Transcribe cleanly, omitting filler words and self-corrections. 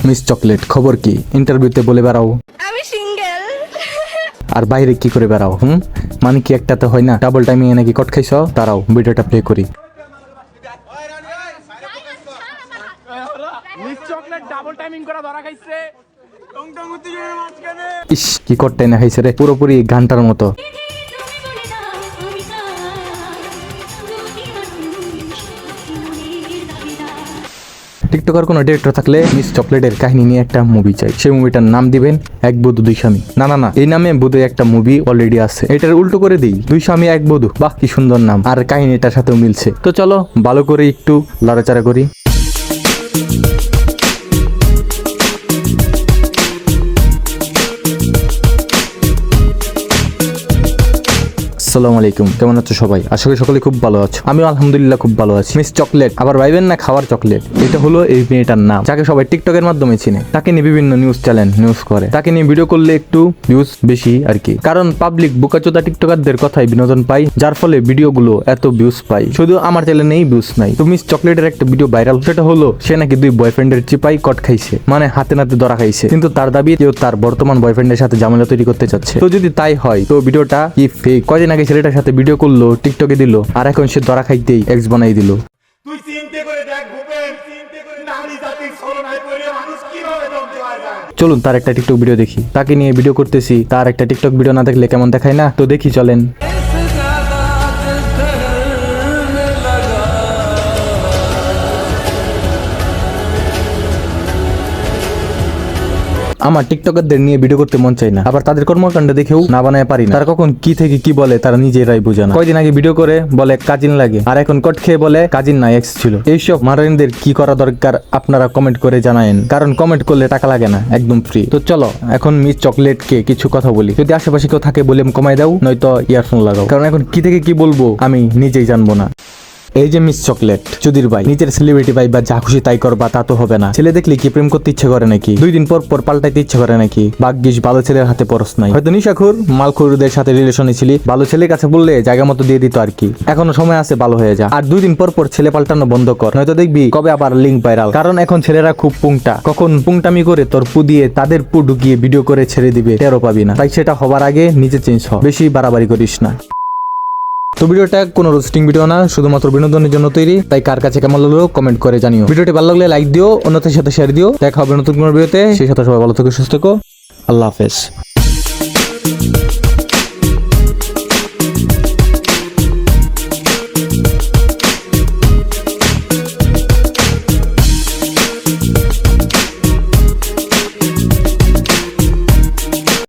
Miss chocolate খবর কি? ইন্টারভিউতে বলে বেড়াও আমি সিঙ্গেল। আর বাইরে কি করে বেড়াও? মানে কি একটাতে হয় না? ডাবল টাইমিং এ নাকি কট খাইছো? দাঁড়াও ভিডিওটা প্লে করি। মিস চকলেট ডাবল টাইমিং করা ধরা খাইছে। ইস কি করতে না খাইছে রে, পুরোপুরি ঘন্টার মতো। টিকটকার কোনো ডিরেক্টর থাকলে মিস চকলেটের কাহিনী নিয়ে একটা মুভি চাই। সেই মুভিটার নাম দিবেন এক বধূ দুই স্বামী। না, এই নামে বোধহয় একটা মুভি অলরেডি আছে, এটার উল্টো করে দিই দুই স্বামী এক বধূ। বাহ কি সুন্দর নাম, আর কাহিনীটার সাথেও মিলছে। তো চলো ভালো করে একটু লড়াচাড়া করি। আসসালামু আলাইকুম, কেমন আছো সবাই? আশা করি সকলে খুব ভালো আছো। আমিও আলহামদুলিল্লাহ খুব ভালো আছি। মিস চকলেট আবার ভাইবেন না খাওয়ার চকলেট, এটা হলো এই মেয়েটার নাম, যাকে সবাই টিকটকের মাধ্যমে চিনে। তাকে নিয়ে বিভিন্ন নিউজ চ্যানেল নিউজ করে, তাকে নিয়ে ভিডিও করলে একটু ভিউজ বেশি আর কি, কারণ পাবলিক বোকাচোদা টিকটকারদের কথাই বিনোদন পাই, যার ফলে ভিডিওগুলো এত ভিউজ পাই। শুধু আমার চ্যানেলেই ভিউজ নাই। তো মিস চকলেটের একটা ভিডিও ভাইরাল, সেটা হলো সে নাকি দুই বয়ফ্রেন্ডের চিপাই কট খাইছে, মানে হাতে নাতে ধরা খাইছে। কিন্তু তার দাবি কেউ তার বর্তমান বয়ফ্রেন্ডের সাথে ঝামেলা তৈরি করতে চাচ্ছে। তো যদি তাই হয় তো ভিডিওটা কি ফেক? কয়দিন আগে ছেলেটার সাথে ভিডিও করলো, টিকটকে দিল, আর এখন সে ধরা খাইতেই এক্স বানাই দিল। তুই চিন্তা করে দেখ ভূপেন, নারী জাতির ছলনায় পড়ে মানুষ কিভাবে ধ্বংস হয়ে যায়। চলুন তার একটা টিকটক ভিডিও দেখি। তাকে নিয়ে ভিডিও করতেছি, তার একটা টিকটক ভিডিও না দেখলে কেমন দেখায় না? তো দেখি চলেন। আমার টিকটকারদের নিয়ে ভিডিও করতে মন চাই না, আবার তাদের কর্মকাণ্ড দেখেও না বানায় পারি না। তারা কখন কি থেকে কি বলে তারা নিজেরাই বোঝে না। কয়দিন আগে ভিডিও করে বলে কাজিন লাগে, আর এখন কট খেয়ে বলে কাজিন না এক্স ছিল। এইসব মারাইনদের কি করা দরকার আপনারা কমেন্ট করে জানায়েন, কারণ কমেন্ট করলে টাকা লাগে না, একদম ফ্রি। তো চলো এখন মিস চকলেটকে কিছু কথা বলি। যদি আশেপাশে কেউ থাকে ভলিউম কমাই দাও, নয়তো ইয়ারফোন লাগাও, কারণ এখন কি থেকে কি বলবো আমি নিজেই জানবো না। এই যে মিস চকলেট চুদির ভাই, নিজের সেলিব্রিটি ভাই বা যা খুশি তাই করবা তা তো হবে না। ছেলে দেখলে কি প্রেম করতে ইচ্ছে করে নাকি? 2 দিন পর পর পাল্টাইতে ইচ্ছে করে নাকি? ভাগ্যিস ভালো ছেলের হাতে পরশ নাই। হয়তো নিশাখুর মালখুরদের সাথে রিলেশনে ছিলি, ভালো ছেলের কাছে বললে জায়গা মতো দিয়ে দিত আর কি। এখনো সময় আছে, ভালো হয়ে যা। আর 2 দিন পর পর ছেলে পাল্টানো বন্ধ কর, নয়তো দেখবি কবে আবার লিঙ্ক ভাইরাল। কারণ এখন ছেলেরা খুব পুংটা, কখন পুংটামি করে তোর পু দিয়ে তাদের পু ঢুকিয়ে ভিডিও করে ছেড়ে দিবে, টেরও পাবি না। তাই সেটা হবার আগে নিজে চেঞ্জ হ, বেশি বাড়াবাড়ি করিস না। তো ভিডিওটা কোনো রোস্টিং ভিডিও না, শুধুমাত্র বিনোদনের জন্য তৈরি। তাই কার কাছে কেমন লাগলো কমেন্ট করে জানিও। ভিডিওটি ভালো লাগলে লাইক দিও, অন্যদের সাথে শেয়ার দিও। দেখা হবে নতুন কোনো ভিডিওতে, সেই সাথে সবাই ভালো থেকো, সুস্থ থেকো। আল্লাহ হাফেজ।